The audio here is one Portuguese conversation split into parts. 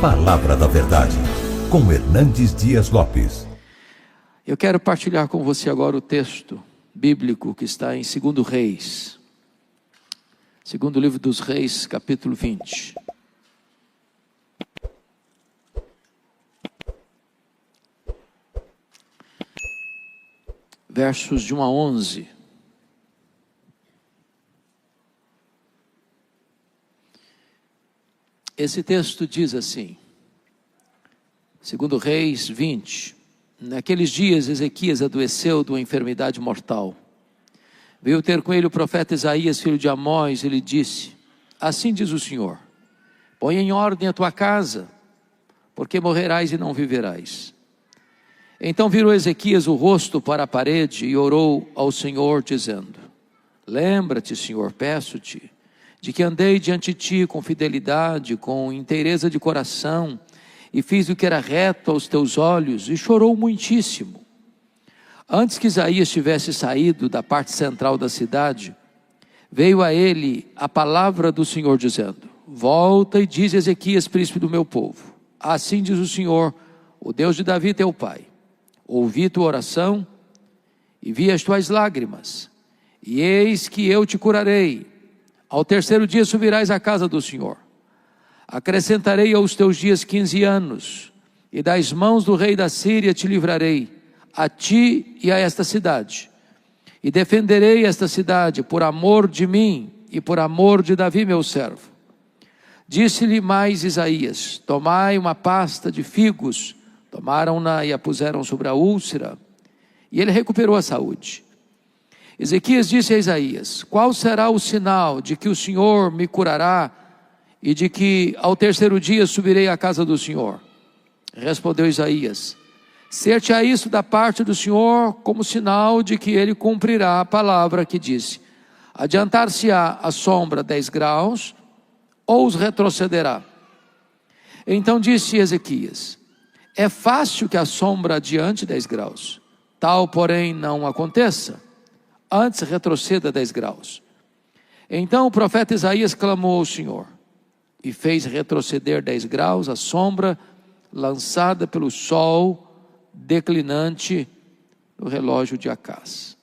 Palavra da Verdade, com Hernandes Dias Lopes. Eu quero partilhar com você agora o texto bíblico que está em 2 Reis. Segundo livro dos Reis, capítulo 20. Versos de 1 a 11. Esse texto diz assim, 2 Reis 20. Naqueles dias Ezequias adoeceu de uma enfermidade mortal. Veio ter com ele o profeta Isaías, filho de Amós, e lhe disse: assim diz o Senhor, põe em ordem a tua casa, porque morrerás e não viverás. Então virou Ezequias o rosto para a parede e orou ao Senhor, dizendo: lembra-te, Senhor, peço-te, de que andei diante de ti com fidelidade, com inteireza de coração, e fiz o que era reto aos teus olhos, e chorou muitíssimo. Antes que Isaías tivesse saído da parte central da cidade, veio a ele a palavra do Senhor, dizendo: volta e diz a Ezequias, príncipe do meu povo: assim diz o Senhor, o Deus de Davi teu pai, ouvi tua oração e vi as tuas lágrimas, e eis que eu te curarei. Ao terceiro dia subirás à casa do Senhor. Acrescentarei aos teus dias 15 anos, e das mãos do rei da Síria te livrarei, a ti e a esta cidade. E defenderei esta cidade por amor de mim e por amor de Davi meu servo. Disse-lhe mais Isaías: tomai uma pasta de figos. Tomaram-na e a puseram sobre a úlcera, e ele recuperou a saúde. Ezequias disse a Isaías: qual será o sinal de que o Senhor me curará e de que ao terceiro dia subirei à casa do Senhor? Respondeu Isaías: ser-te-á isso da parte do Senhor como sinal de que ele cumprirá a palavra que disse: adiantar-se-á a sombra 10 graus, ou os retrocederá. Então disse Ezequias: é fácil que a sombra adiante 10 graus, tal porém não aconteça, antes retroceda 10 graus. Então o profeta Isaías clamou ao Senhor, e fez retroceder 10 graus a sombra lançada pelo sol declinante no relógio de Acás.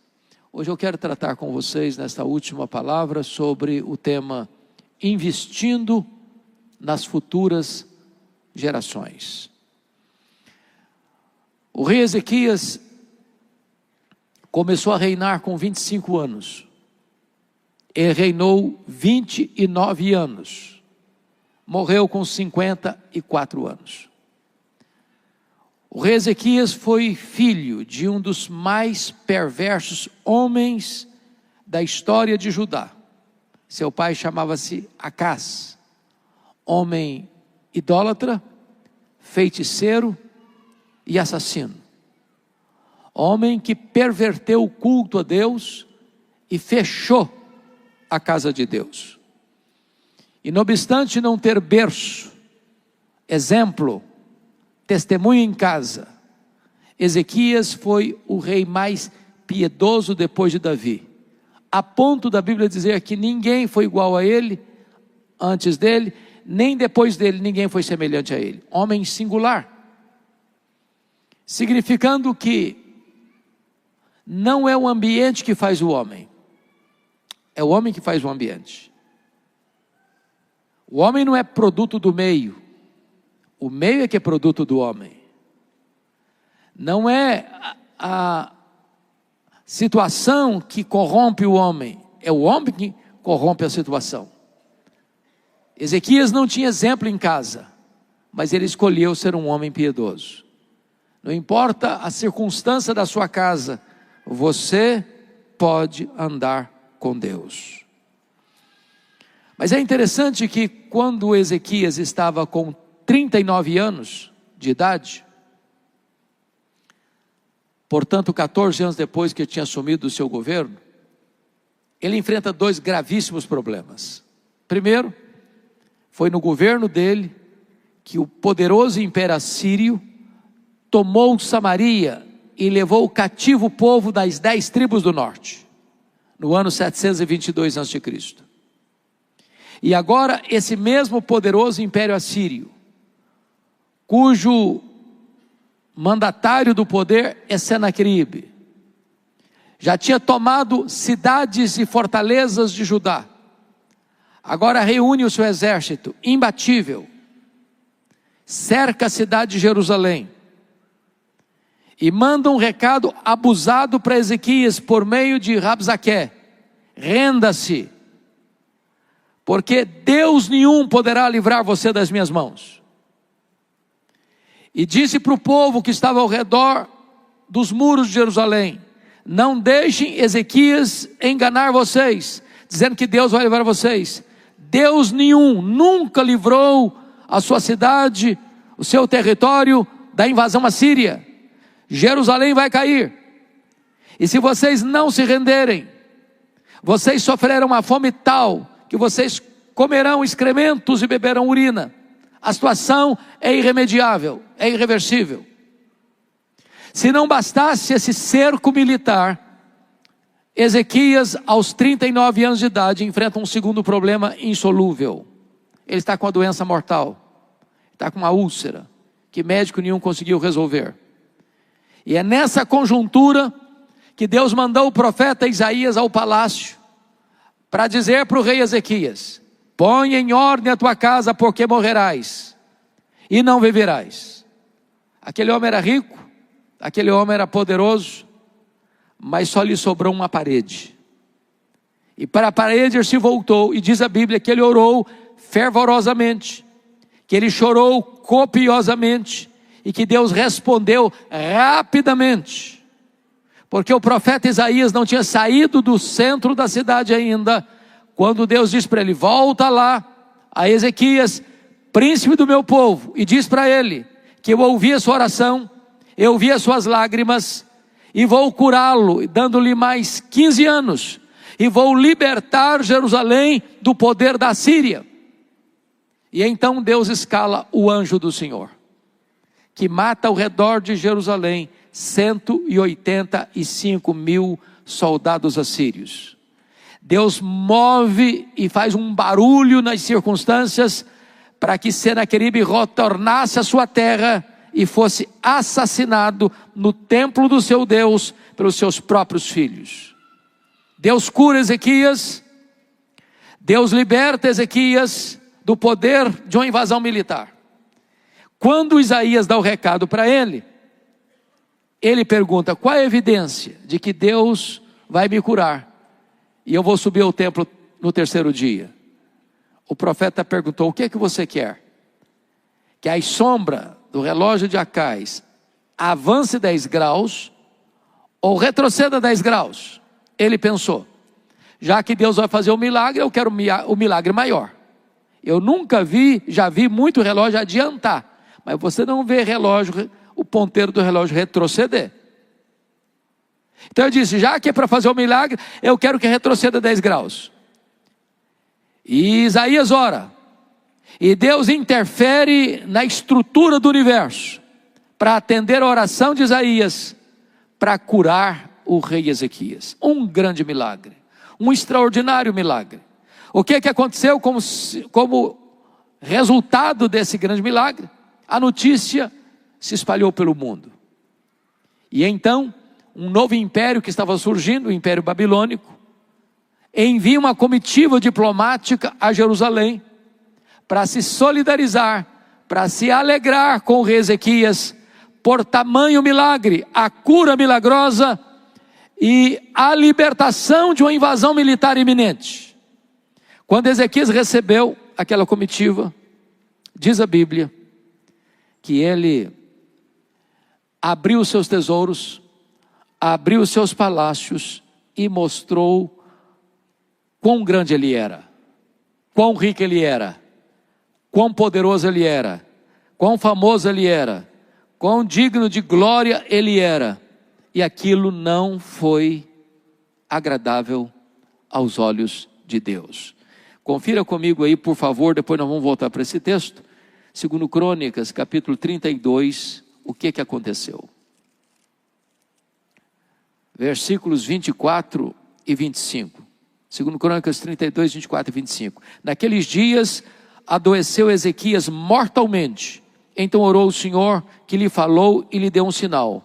Hoje eu quero tratar com vocês, nesta última palavra, sobre o tema investindo nas futuras gerações. O rei Ezequias começou a reinar com 25 anos. Ele reinou 29 anos. Morreu com 54 anos. O rei Ezequias foi filho de um dos mais perversos homens da história de Judá. Seu pai chamava-se Acás, homem idólatra, feiticeiro e assassino. Homem que perverteu o culto a Deus e fechou a casa de Deus. E não obstante não ter berço, exemplo, testemunho em casa, Ezequias foi o rei mais piedoso depois de Davi, a ponto da Bíblia dizer que ninguém foi igual a ele antes dele, nem depois dele ninguém foi semelhante a ele. Homem singular, significando que não é o ambiente que faz o homem, é o homem que faz o ambiente. O homem não é produto do meio, o meio é que é produto do homem. Não é a situação que corrompe o homem, é o homem que corrompe a situação. Ezequias não tinha exemplo em casa, mas ele escolheu ser um homem piedoso. Não importa a circunstância da sua casa, você pode andar com Deus. Mas é interessante que quando Ezequias estava com 39 anos de idade, portanto 14 anos depois que ele tinha assumido o seu governo, ele enfrenta 2 gravíssimos problemas. Primeiro, foi no governo dele que o poderoso império assírio tomou Samaria e levou cativo o povo das 10 tribos do norte, no ano 722 a.C. E agora esse mesmo poderoso império assírio cujo mandatário do poder é Senaqueribe. Já tinha tomado cidades e fortalezas de Judá. Agora reúne o seu exército imbatível, cerca a cidade de Jerusalém e manda um recado abusado para Ezequias por meio de Rabsaque: renda-se, porque Deus nenhum poderá livrar você das minhas mãos. E disse para o povo que estava ao redor dos muros de Jerusalém: não deixem Ezequias enganar vocês, dizendo que Deus vai livrar vocês. Deus nenhum nunca livrou a sua cidade, o seu território, da invasão assíria. Jerusalém vai cair. E se vocês não se renderem, vocês sofrerão uma fome tal que vocês comerão excrementos e beberão urina. A situação é irremediável, é irreversível. Se não bastasse esse cerco militar, Ezequias, aos 39 anos de idade, enfrenta um segundo problema insolúvel. Ele está com a doença mortal, está com uma úlcera, que médico nenhum conseguiu resolver. E é nessa conjuntura que Deus mandou o profeta Isaías ao palácio, para dizer para o rei Ezequias: põe em ordem a tua casa, porque morrerás, e não viverás. Aquele homem era rico, aquele homem era poderoso, mas só lhe sobrou uma parede. E para a parede ele se voltou, e diz a Bíblia que ele orou fervorosamente, que ele chorou copiosamente, e que Deus respondeu rapidamente, porque o profeta Isaías não tinha saído do centro da cidade ainda, quando Deus diz para ele: volta lá a Ezequias, príncipe do meu povo, e diz para ele que eu ouvi a sua oração, eu vi as suas lágrimas, e vou curá-lo, dando-lhe mais 15 anos, e vou libertar Jerusalém do poder da Síria. E então Deus escala o anjo do Senhor, que mata ao redor de Jerusalém 185 mil soldados assírios. Deus move e faz um barulho nas circunstâncias, para que Senaqueribe retornasse à sua terra e fosse assassinado no templo do seu Deus pelos seus próprios filhos. Deus cura Ezequias, Deus liberta Ezequias do poder de uma invasão militar. Quando Isaías dá o recado para ele, ele pergunta: qual é a evidência de que Deus vai me curar e eu vou subir ao templo no terceiro dia? O profeta perguntou: o que é que você quer? Que a sombra do relógio de Acais avance 10 graus ou retroceda 10 graus? Ele pensou: já que Deus vai fazer um milagre, eu quero o milagre maior. Eu nunca vi, já vi muito relógio adiantar, mas você não vê relógio, o ponteiro do relógio retroceder. Então eu disse: já que é para fazer o milagre, eu quero que retroceda 10 graus. E Isaías ora, e Deus interfere na estrutura do universo, para atender a oração de Isaías, para curar o rei Ezequias. Um grande milagre, um extraordinário milagre. O que aconteceu como resultado desse grande milagre? A notícia se espalhou pelo mundo. E então, um novo império que estava surgindo, o Império Babilônico, envia uma comitiva diplomática a Jerusalém, para se solidarizar, para se alegrar com o rei Ezequias, por tamanho milagre, a cura milagrosa e a libertação de uma invasão militar iminente. Quando Ezequias recebeu aquela comitiva, diz a Bíblia, que ele abriu os seus tesouros, abriu os seus palácios e mostrou quão grande ele era, quão rico ele era, quão poderoso ele era, quão famoso ele era, quão digno de glória ele era. E aquilo não foi agradável aos olhos de Deus. Confira comigo aí, por favor, depois nós vamos voltar para esse texto. 2 Crônicas, capítulo 32, o que aconteceu? Versículos 24 e 25. 2 Crônicas 32, 24 e 25. Naqueles dias adoeceu Ezequias mortalmente, Então orou o Senhor, que lhe falou e lhe deu um sinal.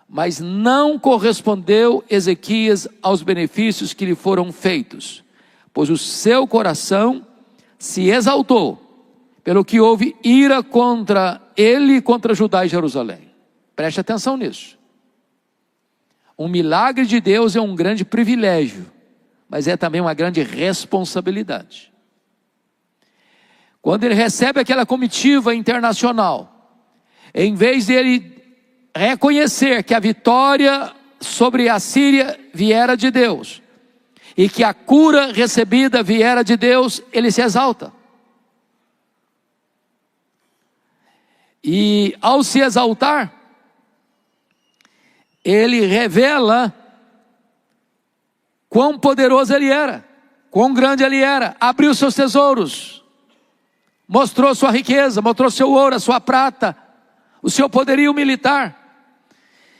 Mas não correspondeu Ezequias aos benefícios que lhe foram feitos, pois o seu coração se exaltou, pelo que houve ira contra ele e contra Judá e Jerusalém. Preste atenção nisso. Um milagre de Deus é um grande privilégio, mas é também uma grande responsabilidade. Quando ele recebe aquela comitiva internacional, em vez de ele reconhecer que a vitória sobre a Síria viera de Deus, e que a cura recebida viera de Deus, ele se exalta. E ao se exaltar, ele revela quão poderoso ele era, quão grande ele era, abriu seus tesouros, mostrou sua riqueza, mostrou seu ouro, a sua prata, o seu poderio militar.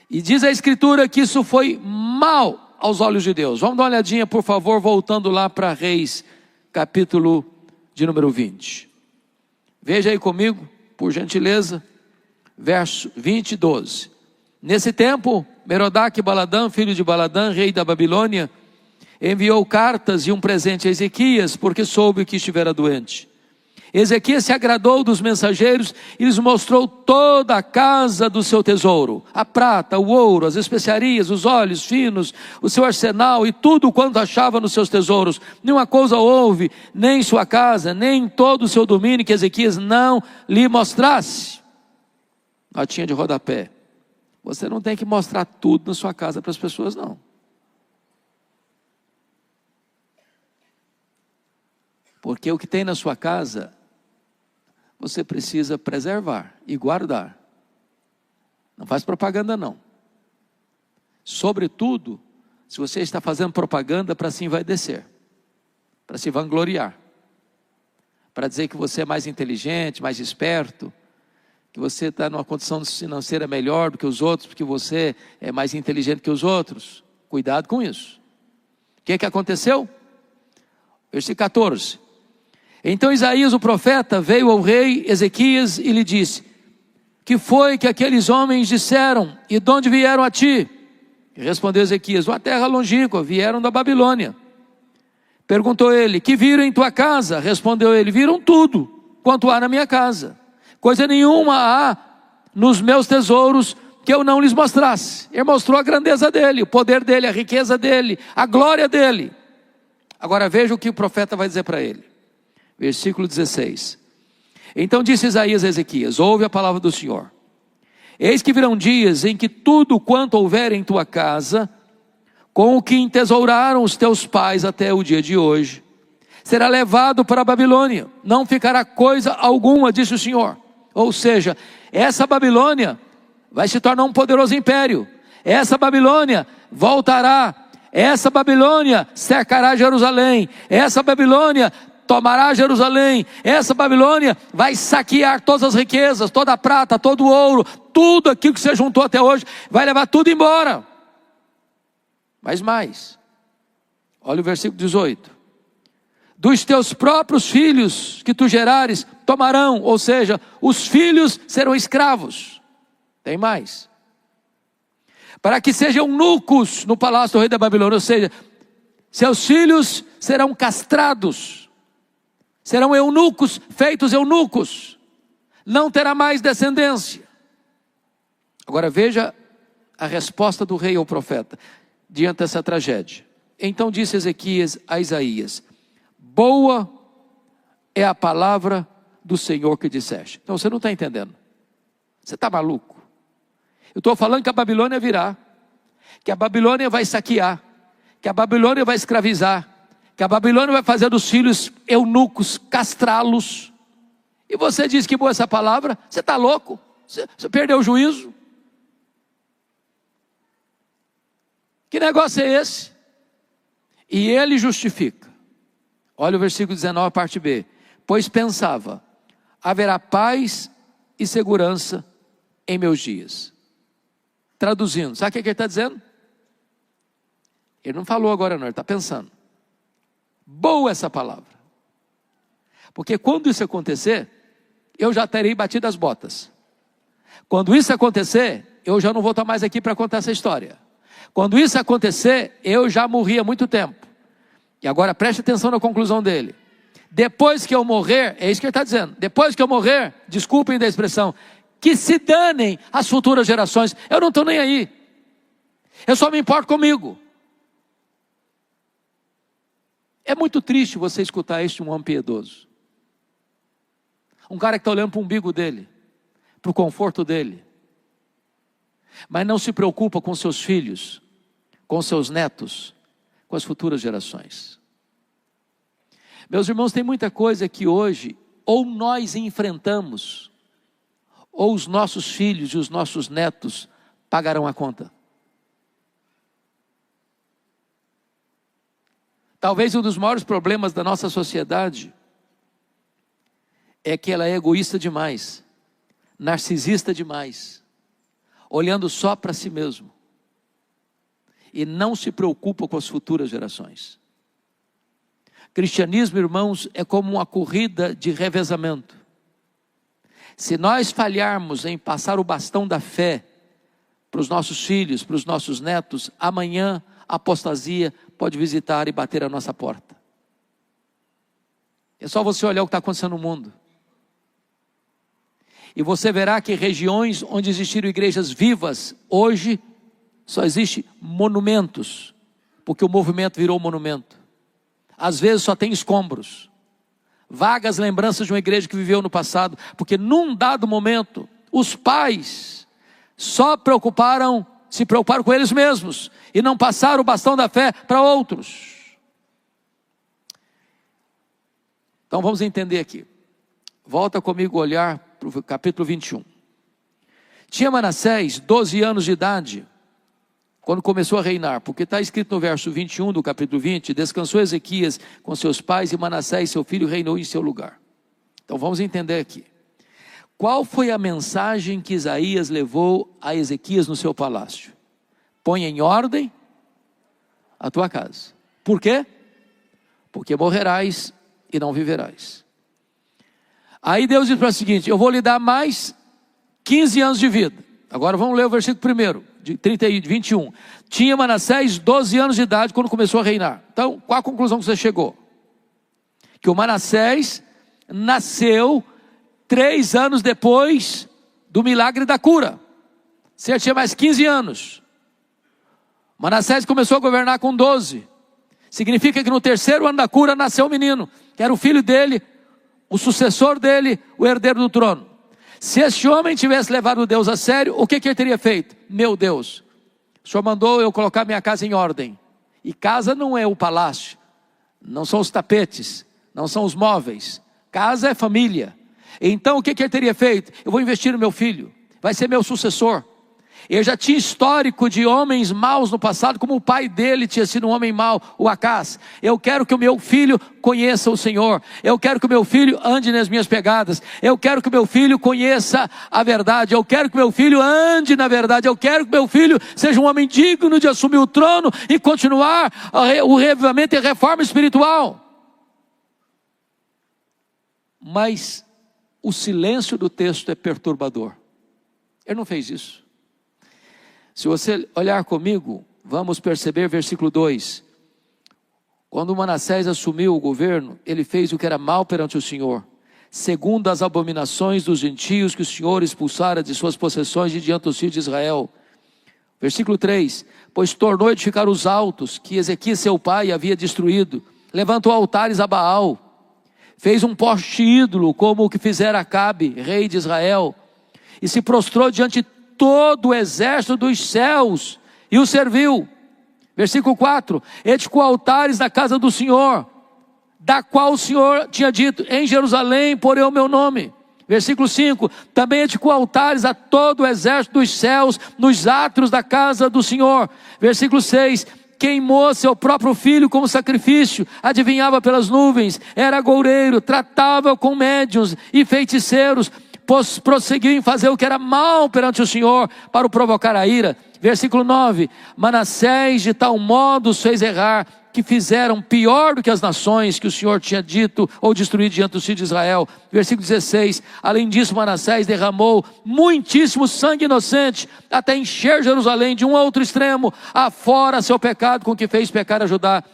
E diz a Escritura que isso foi mal aos olhos de Deus. Vamos dar uma olhadinha, por favor, voltando lá para Reis, capítulo de número 20. Veja aí comigo, por gentileza, verso 20 e 12. Nesse tempo, Merodach Baladã, filho de Baladã, rei da Babilônia, enviou cartas e um presente a Ezequias, porque soube que estivera doente. Ezequias se agradou dos mensageiros e lhes mostrou toda a casa do seu tesouro, a prata, o ouro, as especiarias, os óleos finos, o seu arsenal e tudo quanto achava nos seus tesouros. Nenhuma coisa houve, nem em sua casa, nem em todo o seu domínio, que Ezequias não lhe mostrasse. Notinha de rodapé: você não tem que mostrar tudo na sua casa para as pessoas, não. Porque o que tem na sua casa, você precisa preservar e guardar. Não faz propaganda, não. Sobretudo, se você está fazendo propaganda para se envaidecer, para se vangloriar, para dizer que você é mais inteligente, mais esperto, que você está numa condição financeira melhor do que os outros, porque você é mais inteligente que os outros. Cuidado com isso. O que aconteceu? Versículo 14. Então Isaías o profeta veio ao rei Ezequias e lhe disse: que foi que aqueles homens disseram, e de onde vieram a ti? E respondeu Ezequias: uma terra longínqua, vieram da Babilônia. Perguntou ele: que viram em tua casa? Respondeu ele: viram tudo quanto há na minha casa, coisa nenhuma há nos meus tesouros que eu não lhes mostrasse. Ele mostrou a grandeza dele, o poder dele, a riqueza dele, a glória dele. Agora veja o que o profeta vai dizer para ele. Versículo 16. Então disse Isaías a Ezequias: ouve a palavra do Senhor. Eis que virão dias em que tudo quanto houver em tua casa, com o que entesouraram os teus pais até o dia de hoje, será levado para a Babilônia, não ficará coisa alguma, disse o Senhor. Ou seja, essa Babilônia vai se tornar um poderoso império. Essa Babilônia voltará. Essa Babilônia cercará Jerusalém. Essa Babilônia tomará Jerusalém. Essa Babilônia vai saquear todas as riquezas, toda a prata, todo o ouro, tudo aquilo que você juntou até hoje, vai levar tudo embora. Mas mais, olha o versículo 18. Dos teus próprios filhos que tu gerares, tomarão, ou seja, os filhos serão escravos. Tem mais. Para que sejam eunucos no palácio do rei da Babilônia, ou seja, seus filhos serão castrados. Serão eunucos, feitos eunucos. Não terá mais descendência. Agora veja a resposta do rei ao profeta, diante dessa tragédia. Então disse Ezequias a Isaías: boa é a palavra do Senhor que disseste. Então você não está entendendo. Você está maluco? Eu estou falando que a Babilônia virá, que a Babilônia vai saquear, que a Babilônia vai escravizar, que a Babilônia vai fazer dos filhos eunucos, castrá-los. E você diz que boa essa palavra? Você está louco? Você perdeu o juízo? Que negócio é esse? E ele justifica. Olha o versículo 19, parte B. Pois pensava: haverá paz e segurança em meus dias. Traduzindo, sabe o que ele está dizendo? Ele não falou agora não, ele está pensando. Boa essa palavra. Porque quando isso acontecer, eu já terei batido as botas. Quando isso acontecer, eu já não vou estar mais aqui para contar essa história. Quando isso acontecer, eu já morri há muito tempo. E agora preste atenção na conclusão dele. Depois que eu morrer, é isso que ele está dizendo, depois que eu morrer, desculpem da expressão, que se danem as futuras gerações, eu não estou nem aí. Eu só me importo comigo. É muito triste você escutar isso de um homem piedoso. Um cara que está olhando para o umbigo dele, para o conforto dele. Mas não se preocupa com seus filhos, com seus netos, com as futuras gerações. Meus irmãos, tem muita coisa que hoje, ou nós enfrentamos, ou os nossos filhos e os nossos netos pagarão a conta. Talvez um dos maiores problemas da nossa sociedade é que ela é egoísta demais, narcisista demais, olhando só para si mesmo e não se preocupa com as futuras gerações. Cristianismo, irmãos, é como uma corrida de revezamento. Se nós falharmos em passar o bastão da fé para os nossos filhos, para os nossos netos, amanhã a apostasia pode visitar e bater a nossa porta. É só você olhar o que está acontecendo no mundo. E você verá que regiões onde existiram igrejas vivas, hoje só existem monumentos, porque o movimento virou monumento. Às vezes só tem escombros, vagas lembranças de uma igreja que viveu no passado, porque num dado momento, os pais só se preocuparam com eles mesmos, e não passaram o bastão da fé para outros. Então vamos entender aqui. Volta comigo a olhar para o capítulo 21. Tinha Manassés 12 anos de idade, quando começou a reinar, porque está escrito no verso 21 do capítulo 20, descansou Ezequias com seus pais e Manassés, seu filho, reinou em seu lugar. Então vamos entender aqui. Qual foi a mensagem que Isaías levou a Ezequias no seu palácio? Põe em ordem a tua casa. Por quê? Porque morrerás e não viverás. Aí Deus diz para o seguinte, eu vou lhe dar mais 15 anos de vida. Agora vamos ler o versículo 1, de 21. Tinha Manassés 12 anos de idade quando começou a reinar. Então, qual a conclusão que você chegou? Que o Manassés nasceu 3 anos depois do milagre da cura. Você tinha mais 15 anos. Manassés começou a governar com 12. Significa que no 3º ano da cura nasceu um menino, que era o filho dele, o sucessor dele, o herdeiro do trono. Se este homem tivesse levado Deus a sério, o que ele teria feito? Meu Deus, o Senhor mandou eu colocar minha casa em ordem. E casa não é o palácio, não são os tapetes, não são os móveis. Casa é família. Então o que ele teria feito? Eu vou investir no meu filho, vai ser meu sucessor. Ele já tinha histórico de homens maus no passado, como o pai dele tinha sido um homem mau, o Acás. Eu quero que o meu filho conheça o Senhor. Eu quero que o meu filho ande nas minhas pegadas. Eu quero que o meu filho conheça a verdade. Eu quero que o meu filho ande na verdade. Eu quero que o meu filho seja um homem digno de assumir o trono e continuar o revivamento e a reforma espiritual. Mas o silêncio do texto é perturbador. Ele não fez isso. Se você olhar comigo, vamos perceber versículo 2. Quando Manassés assumiu o governo, ele fez o que era mal perante o Senhor, segundo as abominações dos gentios que o Senhor expulsara de suas possessões de diante dos filhos de Israel. Versículo 3. Pois tornou a edificar os altos, que Ezequias seu pai havia destruído. Levantou altares a Baal. Fez um poste ídolo, como o que fizera Acabe, rei de Israel. E se prostrou diante de todo o exército dos céus e o serviu. Versículo 4. Edificou altares na casa do Senhor, da qual o Senhor tinha dito, em Jerusalém porei o meu nome. Versículo 5. Também edificou altares a todo o exército dos céus, nos átrios da casa do Senhor. Versículo 6. Queimou seu próprio filho como sacrifício, adivinhava pelas nuvens, era agoureiro, tratava com médiuns e feiticeiros, prosseguiu em fazer o que era mal perante o Senhor, para o provocar a ira. Versículo 9: Manassés de tal modo os fez errar, que fizeram pior do que as nações que o Senhor tinha dito ou destruído diante dos filhos de Israel. Versículo 16: Além disso, Manassés derramou muitíssimo sangue inocente, até encher Jerusalém de um a outro extremo, afora seu pecado com que fez pecar a Judá,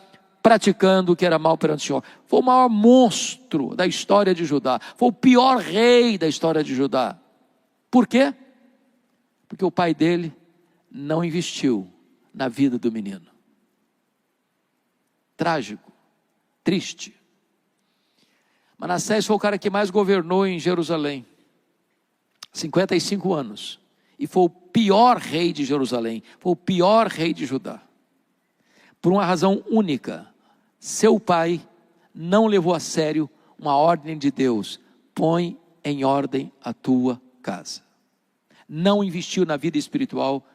praticando o que era mal perante o Senhor. Foi o maior monstro da história de Judá, foi o pior rei da história de Judá. Por quê? Porque o pai dele não investiu na vida do menino. Trágico, triste. Manassés foi o cara que mais governou em Jerusalém, 55 anos, e foi o pior rei de Jerusalém, foi o pior rei de Judá, por uma razão única: seu pai não levou a sério uma ordem de Deus: põe em ordem a tua casa. Não investiu na vida espiritual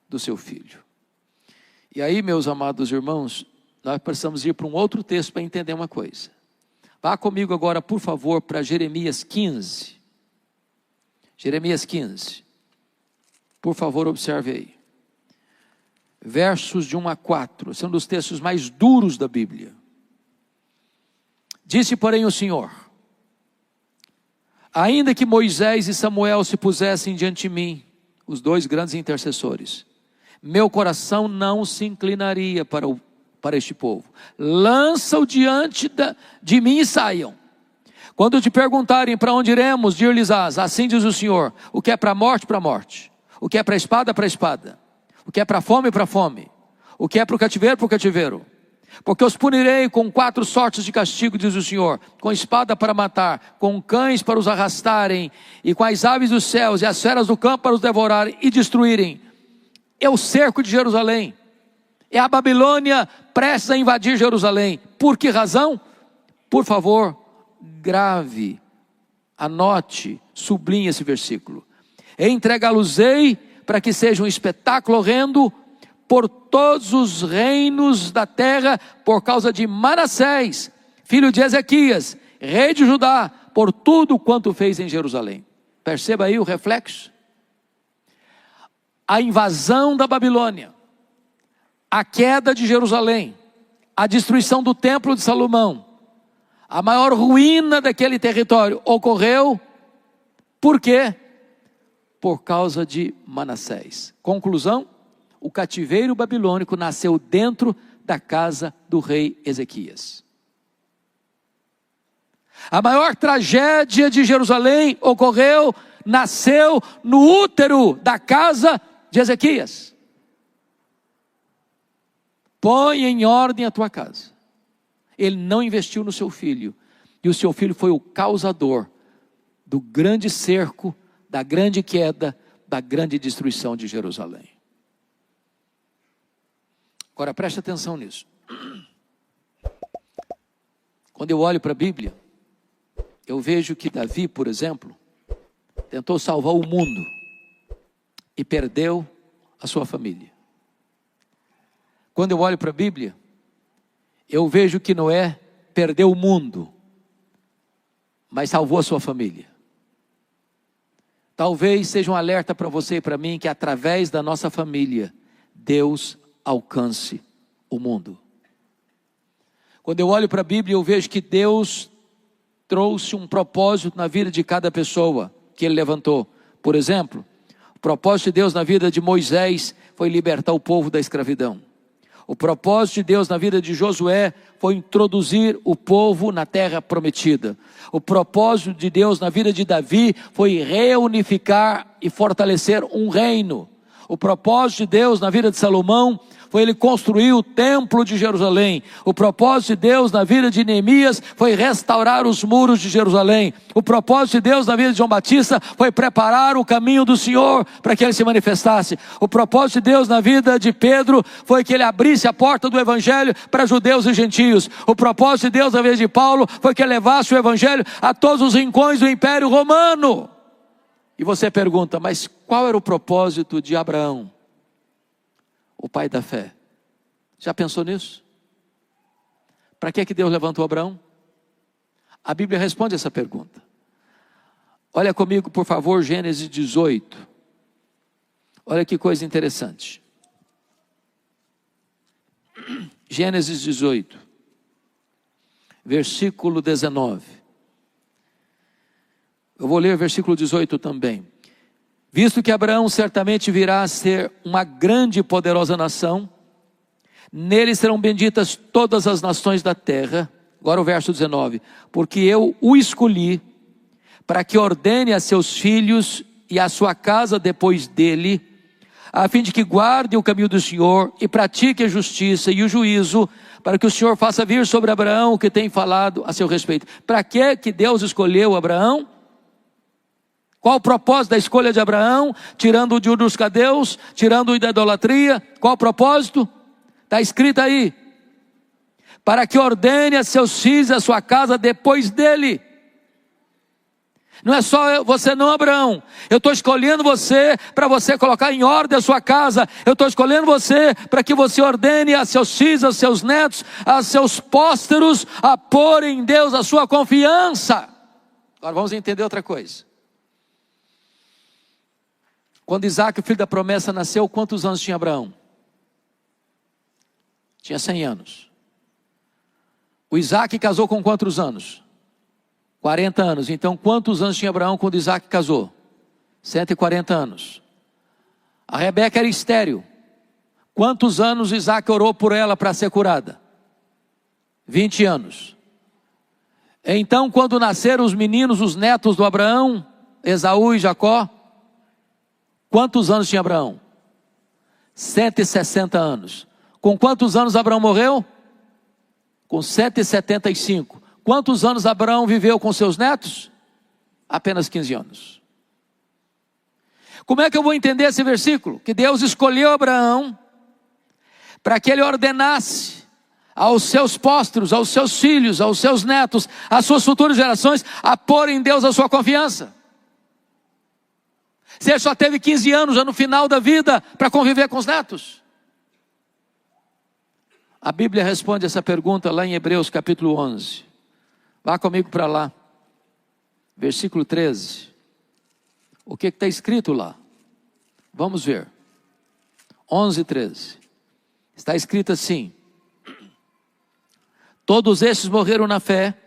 do seu filho. E aí, meus amados irmãos, nós precisamos ir para um outro texto para entender uma coisa. Vá comigo agora, por favor, para Jeremias 15. Jeremias 15. Por favor, observe aí. Versos de 1 a 4. Esse é um dos textos mais duros da Bíblia. Disse, porém, o Senhor: ainda que Moisés e Samuel se pusessem diante de mim, os dois grandes intercessores, meu coração não se inclinaria para este povo. Lança-o diante de mim e saiam. Quando te perguntarem para onde iremos, dir-lhes-ás: assim diz o Senhor, o que é para a morte, para a morte, o que é para a espada, para a espada, o que é para a fome, para a fome, o que é para o cativeiro, para o cativeiro. Porque os punirei com 4 sortes de castigo, diz o Senhor: com espada para matar, com cães para os arrastarem, e com as aves dos céus e as feras do campo para os devorarem e destruírem. É o cerco de Jerusalém, é a Babilônia prestes a invadir Jerusalém. Por que razão? Por favor, grave, anote, sublinhe esse versículo. Entregá-los-ei para que seja um espetáculo horrendo por todos os reinos da terra, por causa de Manassés, filho de Ezequias, rei de Judá, por tudo quanto fez em Jerusalém. Perceba aí o reflexo. A invasão da Babilônia, a queda de Jerusalém, a destruição do templo de Salomão, a maior ruína daquele território ocorreu, por quê? Por causa de Manassés. Conclusão: o cativeiro babilônico nasceu dentro da casa do rei Ezequias. A maior tragédia de Jerusalém nasceu no útero da casa de Ezequias. Põe em ordem a tua casa. Ele não investiu no seu filho, e o seu filho foi o causador do grande cerco, da grande queda, da grande destruição de Jerusalém. Agora preste atenção nisso. Quando eu olho para a Bíblia, eu vejo que Davi, por exemplo, tentou salvar o mundo e perdeu a sua família. Quando eu olho para a Bíblia, eu vejo que Noé perdeu o mundo, mas salvou a sua família. Talvez seja um alerta para você e para mim, que através da nossa família, Deus alcance o mundo. Quando eu olho para a Bíblia, eu vejo que Deus trouxe um propósito na vida de cada pessoa que Ele levantou. Por exemplo, o propósito de Deus na vida de Moisés foi libertar o povo da escravidão. O propósito de Deus na vida de Josué foi introduzir o povo na terra prometida. O propósito de Deus na vida de Davi foi reunificar e fortalecer um reino. O propósito de Deus na vida de Salomão foi ele construir o templo de Jerusalém. O propósito de Deus na vida de Neemias foi restaurar os muros de Jerusalém. O propósito de Deus na vida de João Batista foi preparar o caminho do Senhor para que ele se manifestasse. O propósito de Deus na vida de Pedro foi que ele abrisse a porta do evangelho para judeus e gentios. O propósito de Deus na vida de Paulo foi que ele levasse o evangelho a todos os rincões do Império Romano. E você pergunta: mas qual era o propósito de Abraão, o pai da fé? Já pensou nisso? Para que Deus levantou Abraão? A Bíblia responde essa pergunta. Olha comigo, por favor, Gênesis 18. Olha que coisa interessante. Gênesis 18, versículo 19. Eu vou ler o versículo 18 também. Visto que Abraão certamente virá a ser uma grande e poderosa nação, nele serão benditas todas as nações da terra. Agora o verso 19. Porque eu o escolhi para que ordene a seus filhos e a sua casa depois dele, a fim de que guarde o caminho do Senhor e pratique a justiça e o juízo, para que o Senhor faça vir sobre Abraão o que tem falado a seu respeito. Para que Deus escolheu Abraão? Qual o propósito da escolha de Abraão? Tirando-o de Ur dos Caldeus, tirando-o da idolatria. Qual o propósito? Está escrito aí. Para que ordene a seus filhos e a sua casa depois dele. Não é só você não, Abraão. Eu estou escolhendo você para você colocar em ordem a sua casa. Eu estou escolhendo você para que você ordene a seus filhos, a seus netos, a seus pósteros, a pôr em Deus a sua confiança. Agora vamos entender outra coisa. Quando Isaac, o filho da promessa, nasceu, quantos anos tinha Abraão? Tinha 100 anos. O Isaac casou com quantos anos? 40 anos. Então quantos anos tinha Abraão quando Isaac casou? 140 anos. A Rebeca era estéril. Quantos anos Isaac orou por ela para ser curada? 20 anos. Então quando nasceram os meninos, os netos do Abraão, Esaú e Jacó, quantos anos tinha Abraão? 160 anos. Com quantos anos Abraão morreu? Com 175. Quantos anos Abraão viveu com seus netos? Apenas 15 anos. Como é que eu vou entender esse versículo? Que Deus escolheu Abraão para que ele ordenasse aos seus pósteros, aos seus filhos, aos seus netos, às suas futuras gerações, a pôr em Deus a sua confiança. Se ele só teve 15 anos já no final da vida para conviver com os netos? A Bíblia responde essa pergunta lá em Hebreus capítulo 11. Vá comigo para lá. Versículo 13. O que está escrito lá? Vamos ver. 11, 13. Está escrito assim: todos estes morreram na fé,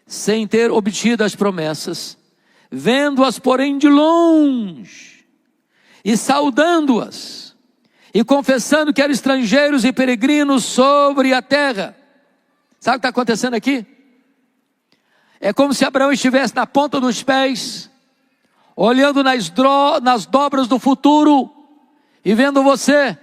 sem ter obtido as promessas, vendo-as porém de longe, e saudando-as, e confessando que eram estrangeiros e peregrinos sobre a terra. Sabe o que está acontecendo aqui? É como se Abraão estivesse na ponta dos pés, olhando nas dobras do futuro, e vendo você,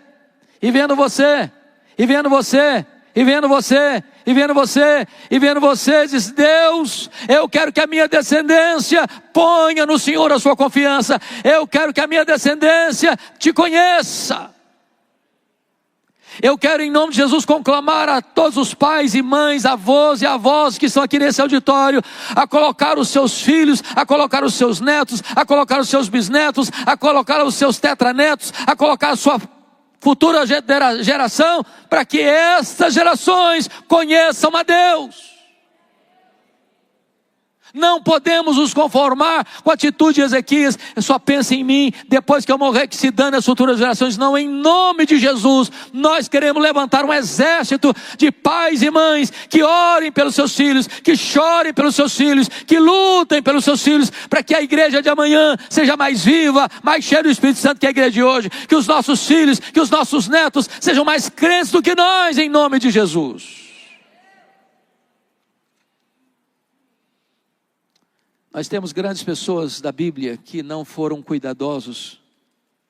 e vendo você, e vendo você, e vendo você, e vendo você, e vendo você, diz: Deus, eu quero que a minha descendência ponha no Senhor a sua confiança, eu quero que a minha descendência te conheça. Eu quero em nome de Jesus conclamar a todos os pais e mães, avós e avós que estão aqui nesse auditório, a colocar os seus filhos, a colocar os seus netos, a colocar os seus bisnetos, a colocar os seus tetranetos, a colocar a sua futura geração, para que estas gerações conheçam a Deus. Não podemos nos conformar com a atitude de Ezequias: só pensa em mim, depois que eu morrer que se dane as futuras gerações. Não, em nome de Jesus, nós queremos levantar um exército de pais e mães que orem pelos seus filhos, que chorem pelos seus filhos, que lutem pelos seus filhos, para que a igreja de amanhã seja mais viva, mais cheia do Espírito Santo que a igreja de hoje, que os nossos filhos, que os nossos netos sejam mais crentes do que nós, em nome de Jesus. Nós temos grandes pessoas da Bíblia que não foram cuidadosos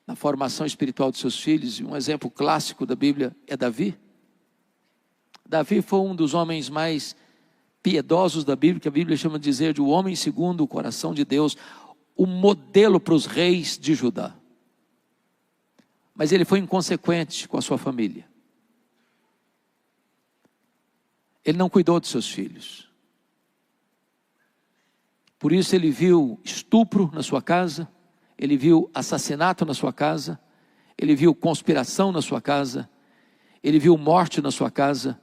na formação espiritual de seus filhos. Um exemplo clássico da Bíblia é Davi. Davi foi um dos homens mais piedosos da Bíblia, que a Bíblia chama de dizer de o homem segundo o coração de Deus, o modelo para os reis de Judá. Mas ele foi inconsequente com a sua família. Ele não cuidou de seus filhos. Por isso ele viu estupro na sua casa, ele viu assassinato na sua casa, ele viu conspiração na sua casa, ele viu morte na sua casa,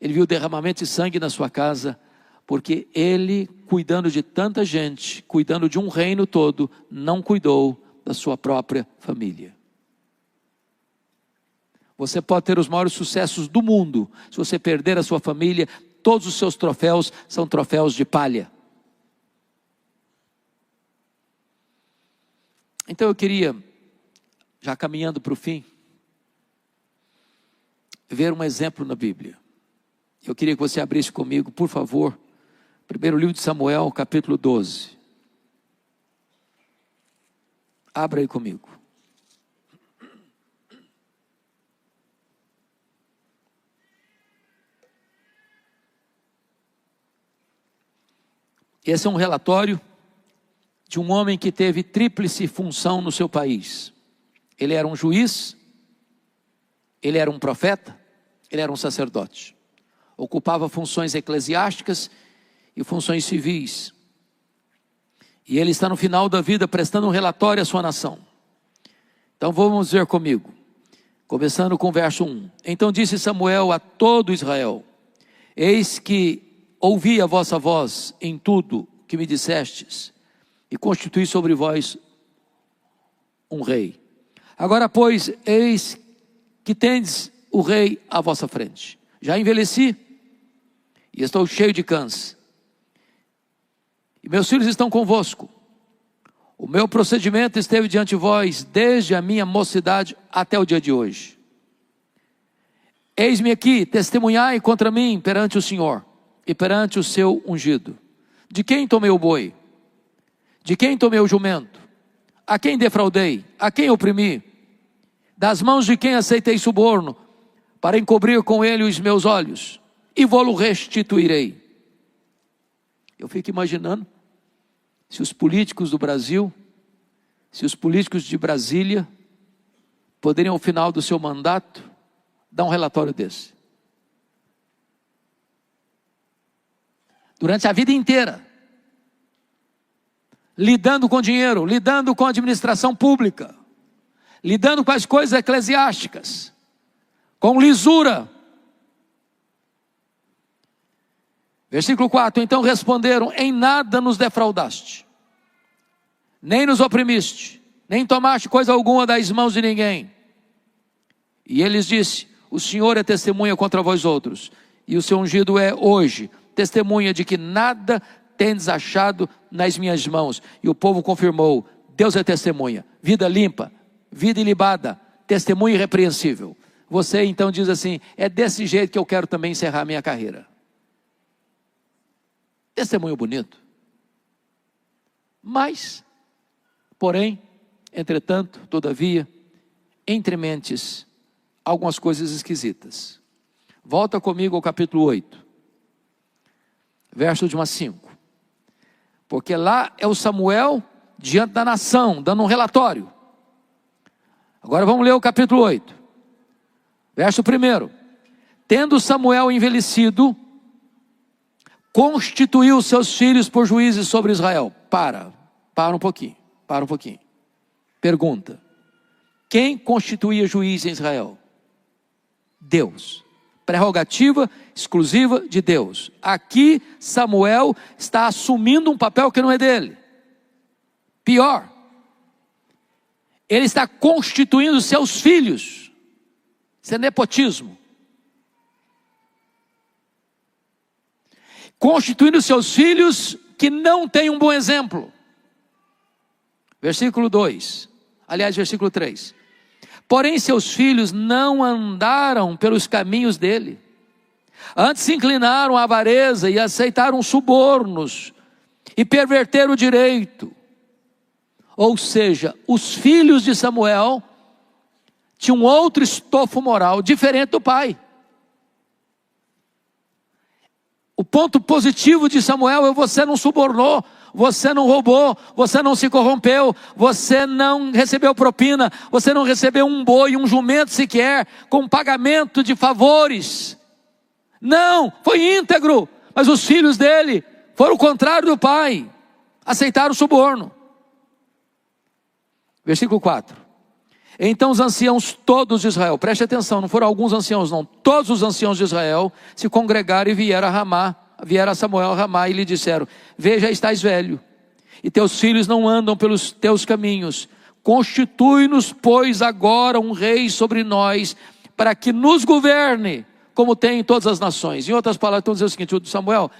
ele viu derramamento de sangue na sua casa, porque ele, cuidando de tanta gente, cuidando de um reino todo, não cuidou da sua própria família. Você pode ter os maiores sucessos do mundo, se você perder a sua família, todos os seus troféus são troféus de palha. Então eu queria, já caminhando para o fim, ver um exemplo na Bíblia. Eu queria que você abrisse comigo, por favor, primeiro livro de Samuel, capítulo 12. Abra aí comigo. Esse é um relatório de um homem que teve tríplice função no seu país. Ele era um juiz, ele era um profeta, ele era um sacerdote. Ocupava funções eclesiásticas e funções civis. E ele está no final da vida prestando um relatório à sua nação. Então vamos ver comigo. Começando com o verso 1. Então disse Samuel a todo Israel: eis que ouvi a vossa voz em tudo que me dissestes, e constituí sobre vós um rei. Agora, pois, eis que tendes o rei à vossa frente. Já envelheci, e estou cheio de câncer, e meus filhos estão convosco. O meu procedimento esteve diante de vós, desde a minha mocidade até o dia de hoje. Eis-me aqui, testemunhai contra mim perante o Senhor, e perante o seu ungido. De quem tomei o boi? De quem tomei o jumento? A quem defraudei? A quem oprimi? Das mãos de quem aceitei suborno, para encobrir com ele os meus olhos? E vou-lo restituirei. Eu fico imaginando, se os políticos do Brasil, se os políticos de Brasília, poderiam ao final do seu mandato, dar um relatório desse. Durante a vida inteira, lidando com dinheiro, lidando com a administração pública, lidando com as coisas eclesiásticas, com lisura. Versículo 4, então responderam: em nada nos defraudaste, nem nos oprimiste, nem tomaste coisa alguma das mãos de ninguém. E ele lhes disse: o Senhor é testemunha contra vós outros, e o seu ungido é hoje testemunha de que nada tendes achado nas minhas mãos. E o povo confirmou: Deus é testemunha. Vida limpa, vida ilibada, testemunho irrepreensível. Você então diz assim: é desse jeito que eu quero também encerrar minha carreira. Testemunho bonito. Mas, porém, entretanto, todavia, entre mentes, algumas coisas esquisitas. Volta comigo ao capítulo 8. Verso de 1 a 5. Porque lá é o Samuel diante da nação, dando um relatório. Agora vamos ler o capítulo 8. Verso 1. Tendo Samuel envelhecido, constituiu seus filhos por juízes sobre Israel. Para um pouquinho. Pergunta: quem constituía juiz em Israel? Deus. Prerrogativa exclusiva de Deus. Aqui Samuel está assumindo um papel que não é dele. Pior, ele está constituindo seus filhos. Isso é nepotismo. Constituindo seus filhos que não têm um bom exemplo. Versículo 2. Aliás, versículo 3. Porém seus filhos não andaram pelos caminhos dele. Antes se inclinaram à avareza e aceitaram subornos e perverteram o direito. Ou seja, os filhos de Samuel tinham outro estofo moral diferente do pai. O ponto positivo de Samuel é: você não subornou, você não roubou, você não se corrompeu, você não recebeu propina, você não recebeu um boi, um jumento sequer, com pagamento de favores. Não, foi íntegro. Mas os filhos dele foram o contrário do pai, aceitaram o suborno. Versículo 4. Então os anciãos todos de Israel, preste atenção, não foram alguns anciãos não, todos os anciãos de Israel se congregaram e vieram a Ramá, vieram a Samuel a Ramá e lhe disseram: veja, estás velho, e teus filhos não andam pelos teus caminhos. Constitui-nos, pois, agora um rei sobre nós, para que nos governe, como tem em todas as nações. Em outras palavras, estão dizendo o seguinte: Samuel,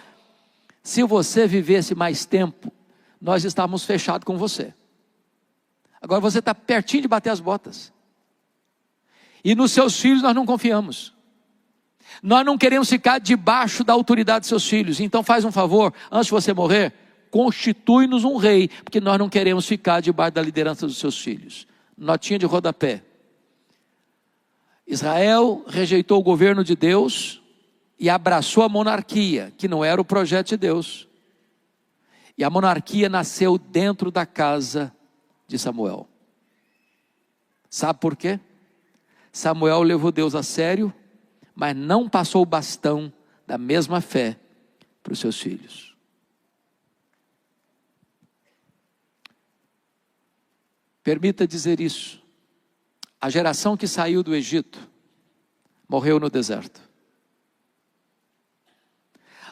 se você vivesse mais tempo, nós estávamos fechados com você. Agora você está pertinho de bater as botas. E nos seus filhos nós não confiamos. Nós não queremos ficar debaixo da autoridade dos seus filhos. Então faz um favor, antes de você morrer, constitui-nos um rei, porque nós não queremos ficar debaixo da liderança dos seus filhos. Notinha de rodapé. Israel rejeitou o governo de Deus e abraçou a monarquia, que não era o projeto de Deus. E a monarquia nasceu dentro da casa de Samuel. Sabe por quê? Samuel levou Deus a sério, mas não passou o bastão da mesma fé para os seus filhos. Permita dizer isso: a geração que saiu do Egito morreu no deserto.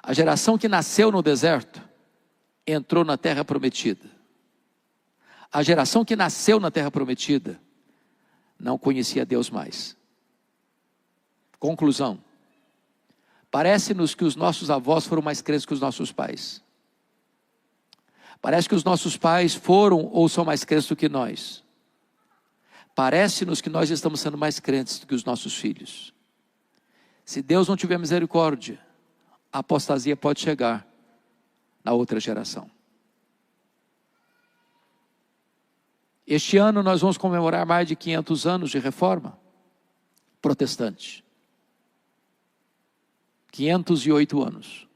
A geração que nasceu no deserto entrou na terra prometida. A geração que nasceu na terra prometida não conhecia Deus mais. Conclusão: parece-nos que os nossos avós foram mais crentes que os nossos pais. Parece que os nossos pais foram ou são mais crentes do que nós. Parece-nos que nós estamos sendo mais crentes do que os nossos filhos. Se Deus não tiver misericórdia, a apostasia pode chegar na outra geração. Este ano nós vamos comemorar mais de 500 anos de reforma protestante. 508 anos.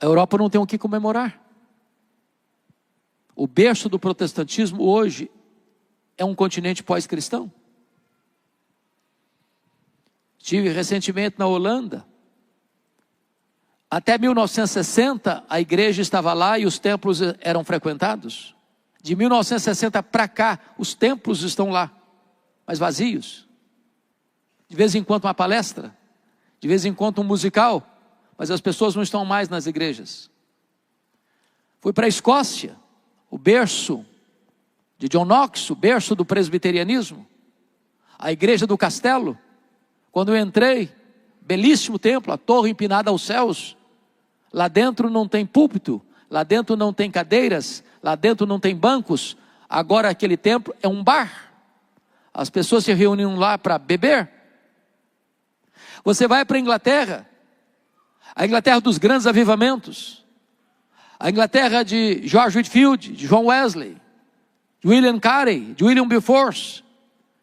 A Europa não tem o que comemorar. O berço do protestantismo hoje é um continente pós-cristão. Estive recentemente na Holanda. Até 1960 a igreja estava lá e os templos eram frequentados. De 1960 para cá, os templos estão lá, mas vazios. De vez em quando uma palestra, de vez em quando um musical, mas as pessoas não estão mais nas igrejas. Fui para a Escócia, o berço de John Knox, o berço do presbiterianismo, a igreja do Castelo. Quando eu entrei, belíssimo templo, a torre empinada aos céus. Lá dentro não tem púlpito, lá dentro não tem cadeiras, lá dentro não tem bancos. Agora aquele templo é um bar. As pessoas se reúnem lá para beber. Você vai para a Inglaterra dos grandes avivamentos, a Inglaterra de George Whitefield, de John Wesley, de William Carey, de William Wilberforce,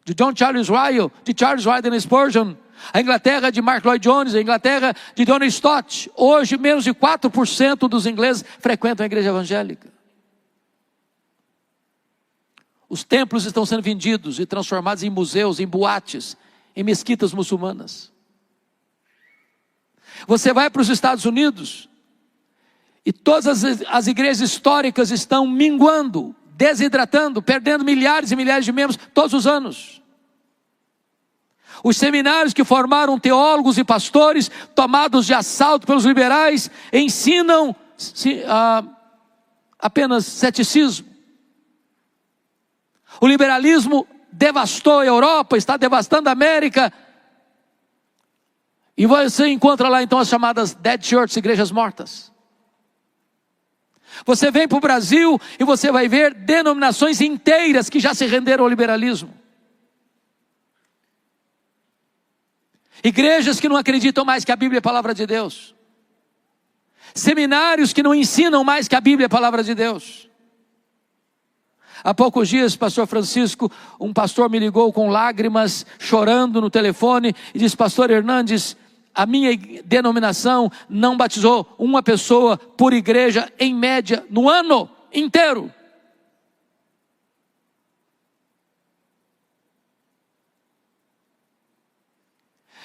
de John Charles Ryle, de Charles Haddon Spurgeon, a Inglaterra de Mark Lloyd Jones, a Inglaterra de John Stott. Hoje menos de 4% dos ingleses frequentam a igreja evangélica. Os templos estão sendo vendidos e transformados em museus, em boates, em mesquitas muçulmanas. Você vai para os Estados Unidos e todas as igrejas históricas estão minguando, desidratando, perdendo milhares e milhares de membros todos os anos. Os seminários que formaram teólogos e pastores, tomados de assalto pelos liberais, ensinam apenas ceticismo. O liberalismo devastou a Europa, está devastando a América. E você encontra lá então as chamadas dead churches, igrejas mortas. Você vem para o Brasil e você vai ver denominações inteiras que já se renderam ao liberalismo. Igrejas que não acreditam mais que a Bíblia é a palavra de Deus. Seminários que não ensinam mais que a Bíblia é a palavra de Deus. Há poucos dias, pastor Francisco, um pastor me ligou com lágrimas, chorando no telefone, e disse: pastor Hernandes, a minha denominação não batizou uma pessoa por igreja, em média, no ano inteiro.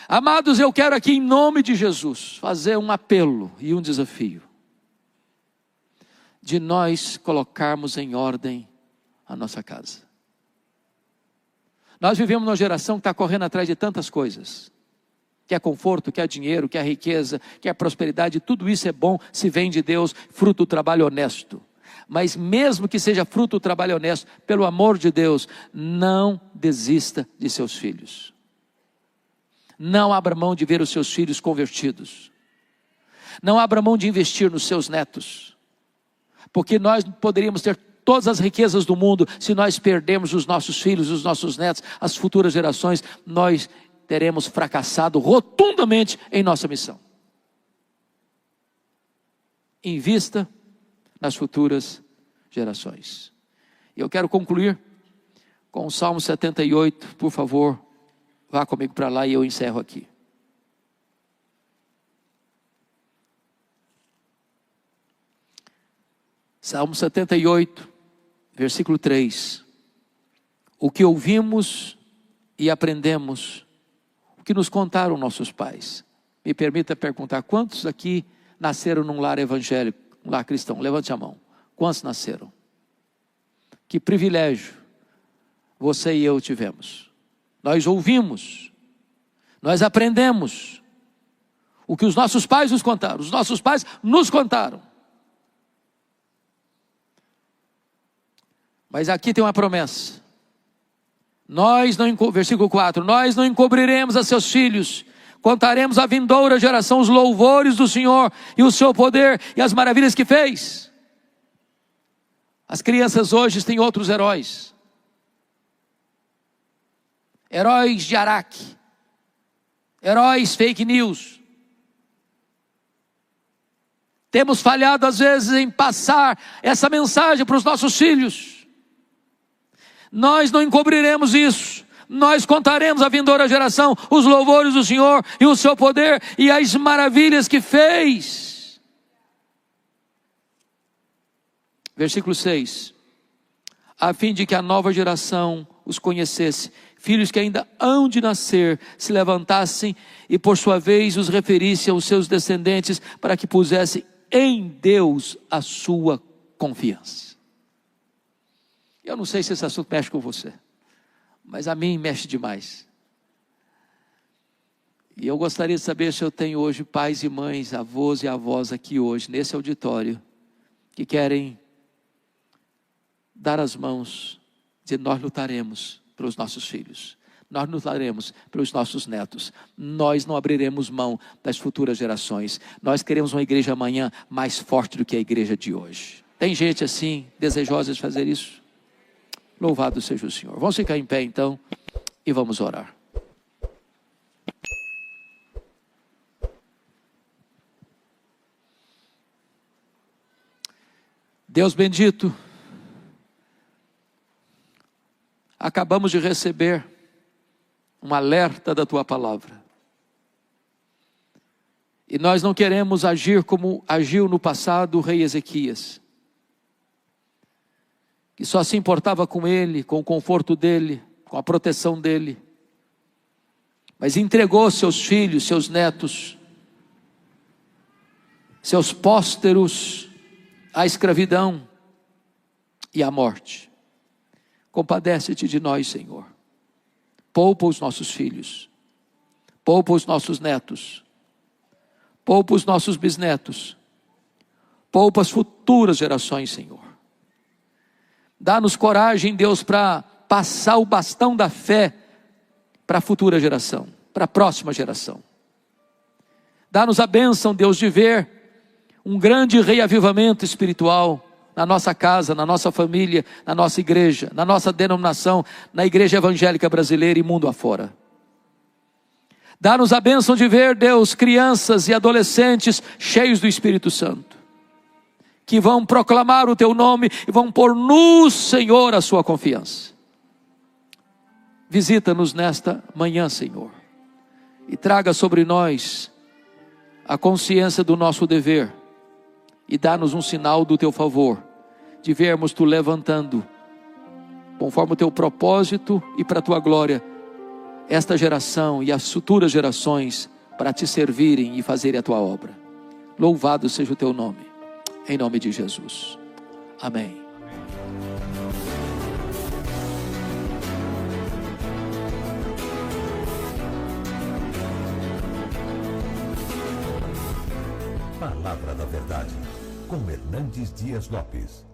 Amados, eu quero aqui em nome de Jesus fazer um apelo e um desafio de nós colocarmos em ordem a nossa casa. Nós vivemos numa geração que está correndo atrás de tantas coisas. Quer conforto, quer dinheiro, quer riqueza, quer prosperidade, tudo isso é bom se vem de Deus, fruto do trabalho honesto. Mas mesmo que seja fruto do trabalho honesto, pelo amor de Deus, não desista de seus filhos. Não abra mão de ver os seus filhos convertidos. Não abra mão de investir nos seus netos. Porque nós poderíamos ter todas as riquezas do mundo, se nós perdermos os nossos filhos, os nossos netos, as futuras gerações, nós teremos fracassado rotundamente em nossa missão. Invista nas futuras gerações. E eu quero concluir com o Salmo 78, por favor, vá comigo para lá e eu encerro aqui. Salmo 78, versículo 3. O que ouvimos e aprendemos, o que nos contaram nossos pais. Me permita perguntar, quantos aqui nasceram num lar evangélico, um lar cristão? Levante a mão. Quantos nasceram? Que privilégio você e eu tivemos. Nós ouvimos, nós aprendemos o que os nossos pais nos contaram. Os nossos pais nos contaram. Mas aqui tem uma promessa. Versículo 4. Nós não encobriremos a seus filhos. Contaremos à vindoura geração os louvores do Senhor e o seu poder e as maravilhas que fez. As crianças hoje têm outros heróis. Heróis de Araque. Heróis fake news. Temos falhado às vezes em passar essa mensagem para os nossos filhos. Nós não encobriremos isso. Nós contaremos à vindoura geração os louvores do Senhor e o seu poder e as maravilhas que fez. Versículo 6. A fim de que a nova geração os conhecesse, filhos que ainda hão de nascer, se levantassem e por sua vez os referissem aos seus descendentes, para que pusessem em Deus a sua confiança. Eu não sei se esse assunto mexe com você, mas a mim mexe demais. E eu gostaria de saber se eu tenho hoje pais e mães, avós e avós aqui hoje, nesse auditório, que querem dar as mãos, dizer, nós lutaremos pelos nossos filhos, nós lutaremos pelos nossos netos, nós não abriremos mão das futuras gerações, nós queremos uma igreja amanhã mais forte do que a igreja de hoje. Tem gente assim, desejosa de fazer isso? Louvado seja o Senhor. Vamos ficar em pé então e vamos orar. Deus bendito, acabamos de receber um alerta da tua palavra. E nós não queremos agir como agiu no passado o rei Ezequias, que só se importava com ele, com o conforto dele, com a proteção dele, mas entregou seus filhos, seus netos, seus pósteros à escravidão e à morte. Compadece-te de nós, Senhor. Poupa os nossos filhos, poupa os nossos netos, poupa os nossos bisnetos, poupa as futuras gerações, Senhor. Dá-nos coragem, Deus, para passar o bastão da fé para a futura geração, para a próxima geração. Dá-nos a bênção, Deus, de ver um grande reavivamento espiritual na nossa casa, na nossa família, na nossa igreja, na nossa denominação, na igreja evangélica brasileira e mundo afora. Dá-nos a bênção de ver, Deus, crianças e adolescentes cheios do Espírito Santo, que vão proclamar o teu nome e vão pôr no Senhor a sua confiança. Visita-nos nesta manhã, Senhor, e traga sobre nós a consciência do nosso dever, e dá-nos um sinal do teu favor, de vermos tu levantando, conforme o teu propósito e para a tua glória, esta geração e as futuras gerações, para te servirem e fazerem a tua obra. Louvado seja o teu nome. Em nome de Jesus. Amém. Palavra da Verdade, com Hernandes Dias Lopes.